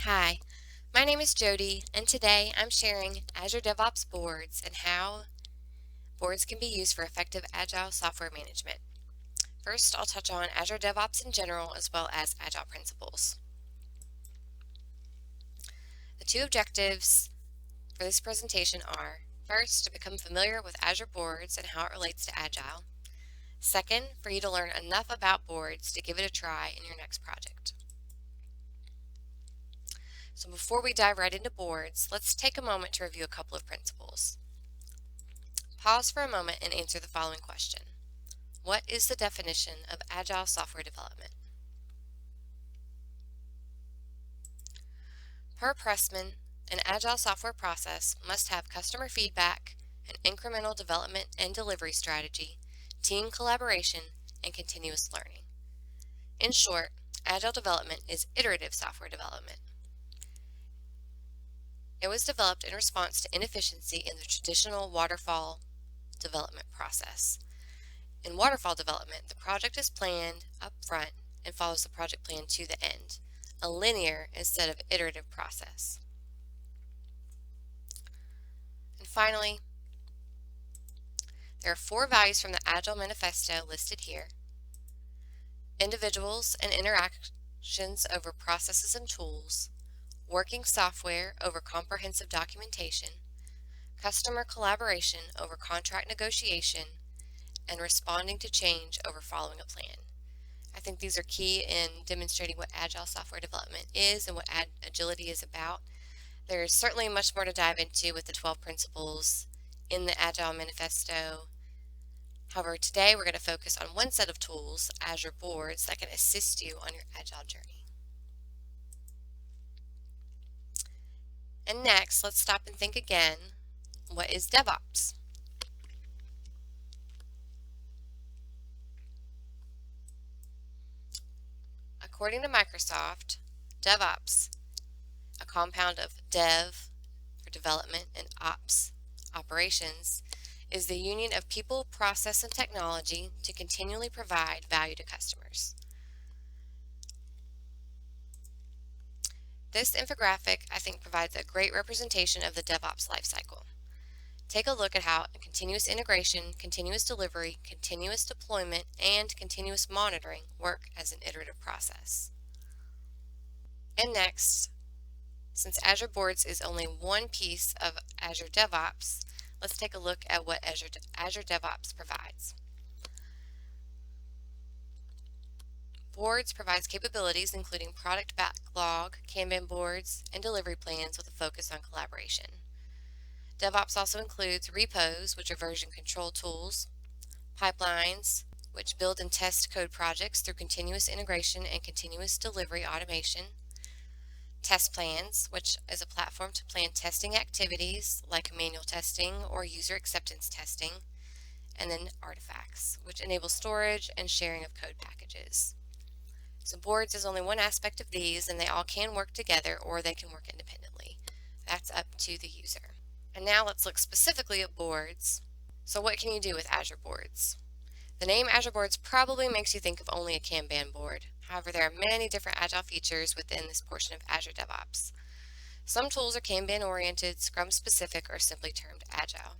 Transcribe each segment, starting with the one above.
Hi, my name is Jody, and today I'm sharing Azure DevOps boards and how boards can be used for effective Agile software management. First, I'll touch on Azure DevOps in general as well as Agile principles. The two objectives for this presentation are, first, to become familiar with Azure boards and how it relates to Agile. Second, for you to learn enough about boards to give it a try in your next project. So before we dive right into boards, let's take a moment to review a couple of principles. Pause for a moment and answer the following question. What is the definition of Agile software development? Per Pressman, an Agile software process must have customer feedback, an incremental development and delivery strategy, team collaboration, and continuous learning. In short, Agile development is iterative software development. It was developed in response to inefficiency in the traditional waterfall development process. In waterfall development, the project is planned up front and follows the project plan to the end, a linear instead of iterative process. And finally, there are 4 values from the Agile Manifesto listed here. Individuals and interactions over processes and tools, working software over comprehensive documentation, customer collaboration over contract negotiation, and responding to change over following a plan. I think these are key in demonstrating what Agile software development is and what agility is about. There's certainly much more to dive into with the 12 principles in the Agile Manifesto. However, today we're going to focus on one set of tools, Azure Boards, that can assist you on your Agile journey. And next, let's stop and think again, what is DevOps? According to Microsoft, DevOps, a compound of dev for development and ops, operations, is the union of people, process, and technology to continually provide value to customers. This infographic, I think, provides a great representation of the DevOps lifecycle. Take a look at how continuous integration, continuous delivery, continuous deployment, and continuous monitoring work as an iterative process. And next, since Azure Boards is only one piece of Azure DevOps, let's take a look at what Azure DevOps provides. Boards provides capabilities including product backlog, Kanban boards, and delivery plans with a focus on collaboration. DevOps also includes repos, which are version control tools, pipelines, which build and test code projects through continuous integration and continuous delivery automation, test plans, which is a platform to plan testing activities like manual testing or user acceptance testing, and then artifacts, which enable storage and sharing of code packages. So boards is only one aspect of these, and they all can work together or they can work independently. That's up to the user. And now let's look specifically at boards. So what can you do with Azure Boards? The name Azure Boards probably makes you think of only a Kanban board. However, there are many different Agile features within this portion of Azure DevOps. Some tools are Kanban oriented, Scrum specific, or simply termed Agile.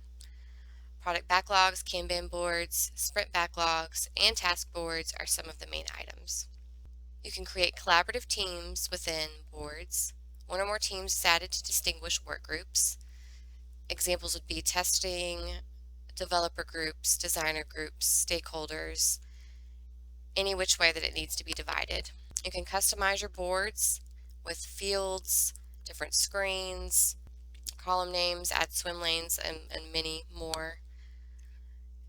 Product backlogs, Kanban boards, sprint backlogs, and task boards are some of the main items. You can create collaborative teams within boards. One or more teams is added to distinguish work groups. Examples would be testing, developer groups, designer groups, stakeholders, any which way that it needs to be divided. You can customize your boards with fields, different screens, column names, add swim lanes, and many more.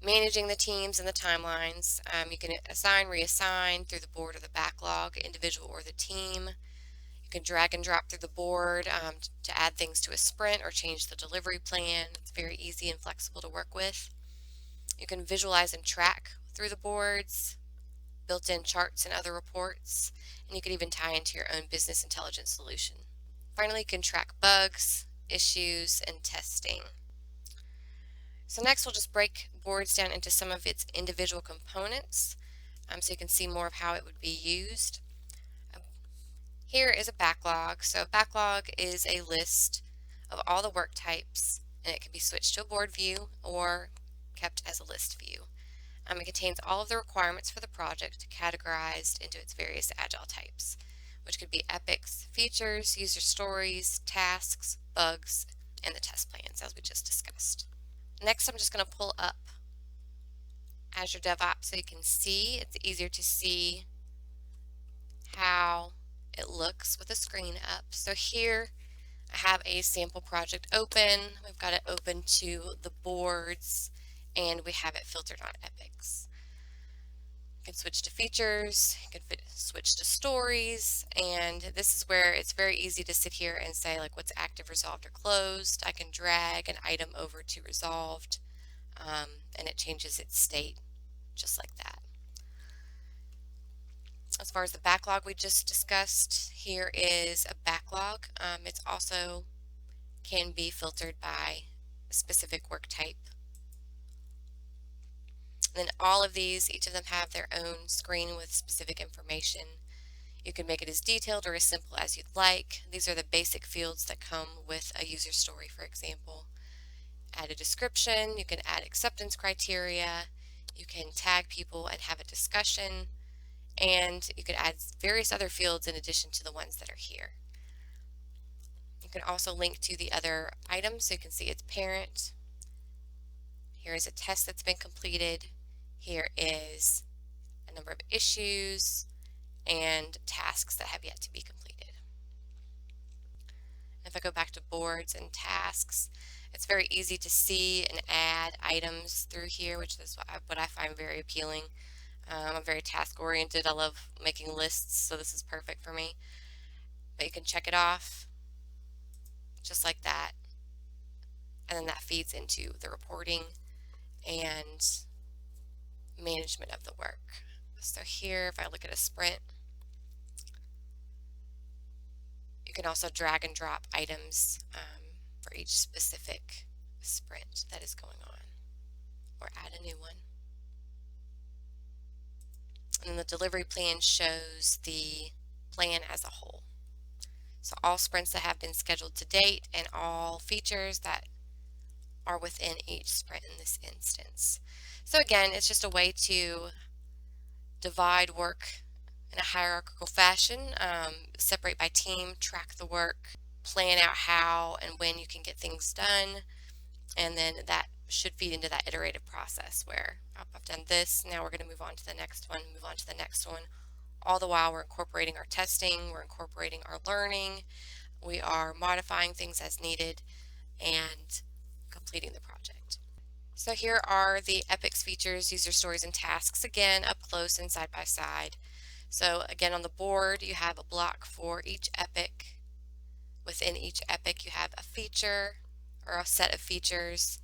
Managing the teams and the timelines. You can assign, reassign through the board or the backlog, individual or the team. You can drag and drop through the board to add things to a sprint or change the delivery plan. It's very easy and flexible to work with. You can visualize and track through the boards, built-in charts and other reports, and you can even tie into your own business intelligence solution. Finally, you can track bugs, issues, and testing. So next we'll just break boards down into some of its individual components so you can see more of how it would be used. Here is a backlog. So a backlog is a list of all the work types, and it can be switched to a board view or kept as a list view. It contains all of the requirements for the project categorized into its various agile types, which could be epics, features, user stories, tasks, bugs, and the test plans as we just discussed. Next, I'm just going to pull up Azure DevOps so you can see. It's easier to see how it looks with the screen up. So here I have a sample project open. We've got it open to the boards and we have it filtered on epics. You can switch to features, you can switch to stories, and this is where it's very easy to sit here and say like what's active, resolved, or closed. I can drag an item over to resolved and it changes its state just like that. As far as the backlog we just discussed, here is a backlog. It's also can be filtered by a specific work type. And then all of these, each of them have their own screen with specific information. You can make it as detailed or as simple as you'd like. These are the basic fields that come with a user story, for example. Add a description, you can add acceptance criteria, you can tag people and have a discussion, and you can add various other fields in addition to the ones that are here. You can also link to the other items so you can see its parent. Here is a test that's been completed. Here is a number of issues and tasks that have yet to be completed. If I go back to boards and tasks, it's very easy to see and add items through here, which is what I find very appealing. I'm very task oriented. I love making lists, so this is perfect for me. But you can check it off just like that, and then that feeds into the reporting and management of the work. So here, if I look at a sprint, you can also drag and drop items for each specific sprint that is going on, or add a new one. And then the delivery plan shows the plan as a whole. So all sprints that have been scheduled to date and all features that are within each sprint in this instance. So again, it's just a way to divide work in a hierarchical fashion, separate by team, track the work, plan out how and when you can get things done, and then that should feed into that iterative process where I've done this, now we're going to move on to the next one, move on to the next one. All the while we're incorporating our testing, we're incorporating our learning, we are modifying things as needed, and completing the project. So here are the epics, features, user stories, and tasks, again up close and side by side. So again, on the board you have a block for each epic. Within each epic you have a feature or a set of features,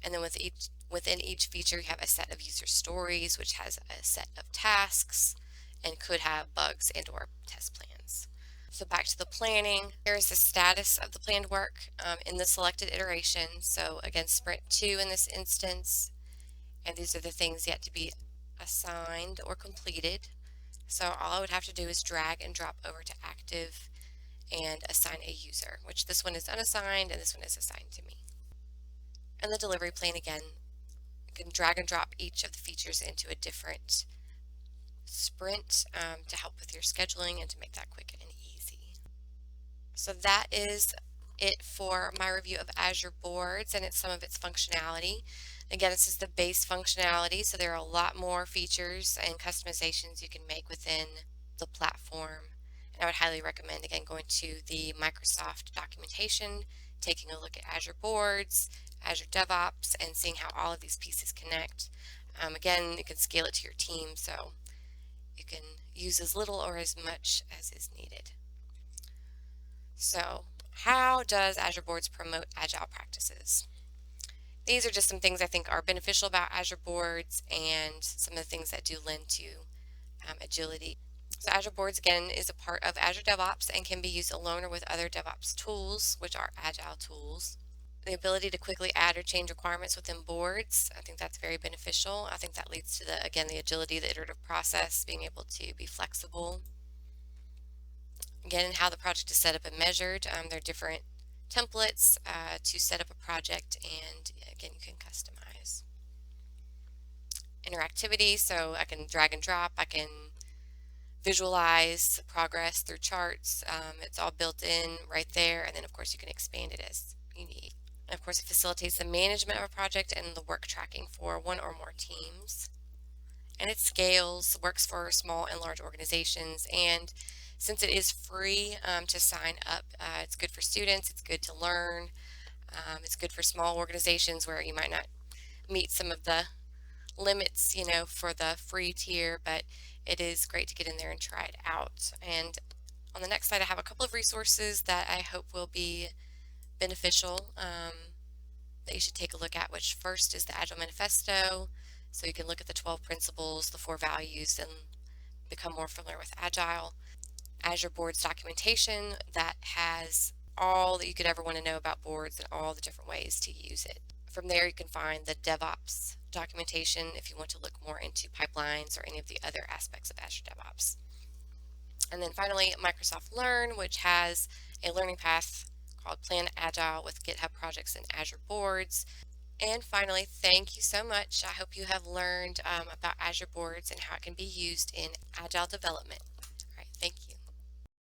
and then within each feature you have a set of user stories, which has a set of tasks and could have bugs and or test plans. So back to the planning, here's the status of the planned work in the selected iteration. So again, sprint 2 in this instance, and these are the things yet to be assigned or completed. So all I would have to do is drag and drop over to active and assign a user, which this one is unassigned and this one is assigned to me. And the delivery plan, again, you can drag and drop each of the features into a different sprint to help with your scheduling and to make that quick and easy. So that is it for my review of Azure Boards and some of its functionality. Again, this is the base functionality, so there are a lot more features and customizations you can make within the platform. And I would highly recommend, again, going to the Microsoft documentation, taking a look at Azure Boards, Azure DevOps, and seeing how all of these pieces connect. Again, you can scale it to your team, so you can use as little or as much as is needed. So, how does Azure Boards promote agile practices? These are just some things I think are beneficial about Azure Boards and some of the things that do lend to agility. So Azure Boards, again, is a part of Azure DevOps and can be used alone or with other DevOps tools, which are agile tools. The ability to quickly add or change requirements within boards, I think that's very beneficial. I think that leads to the agility, the iterative process, being able to be flexible. Again, how the project is set up and measured. There are different templates to set up a project, and again, you can customize. Interactivity, so I can drag and drop, I can visualize progress through charts. It's all built in right there, and then of course you can expand it as you need. And of course, it facilitates the management of a project and the work tracking for one or more teams. And it scales, works for small and large organizations, and since it is free to sign up, it's good for students, it's good to learn, it's good for small organizations where you might not meet some of the limits, for the free tier, but it is great to get in there and try it out. And on the next slide, I have a couple of resources that I hope will be beneficial that you should take a look at, which first is the Agile Manifesto. So you can look at the 12 principles, the 4 values, and become more familiar with Agile. Azure Boards documentation that has all that you could ever want to know about boards and all the different ways to use it. From there, you can find the DevOps documentation if you want to look more into pipelines or any of the other aspects of Azure DevOps. And then finally, Microsoft Learn, which has a learning path called Plan Agile with GitHub projects and Azure Boards. And finally, thank you so much. I hope you have learned about Azure Boards and how it can be used in Agile development. All right, thank you.